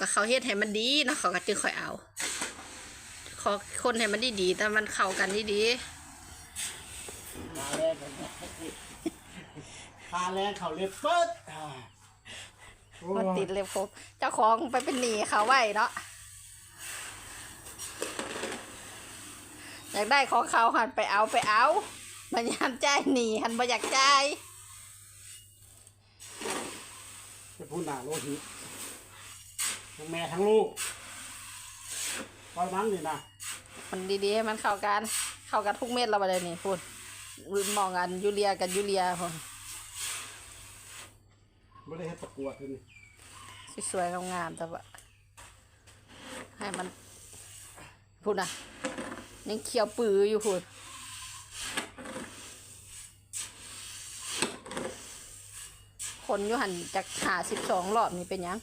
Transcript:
กับเขาเฮ็ดให้มันดีเนาะเขาก็จึงค่อยเอาขอคนให้มันดีๆแต่มันเข้ากันดีมาแรงกันพาแรงเขาเล็บเปิดๆมันติดเล็บครบเจ้าของไปเป็นหนี้เขาไว้เนาะอยากได้ของเขาหันไปเอามันยันจ่ายหนี้หันบ่อยากจ่ายจะพูดหนาโลหิตทั้งแม่ทั้งลูกปล่อยมันนี่นะมันดีๆให้มันเข้ากันทุกเม็ดเราไปเลยนี่พูดมองกันยูเรียกันยูเรียพอไม่ได้ให้ประกวดเลยสวยๆงามๆแต่ว่าให้มันพูดนะยังเคี้ยวปื้ออยู่พูดคนอยู่หันจาก12 รอบนี่เป็นยัง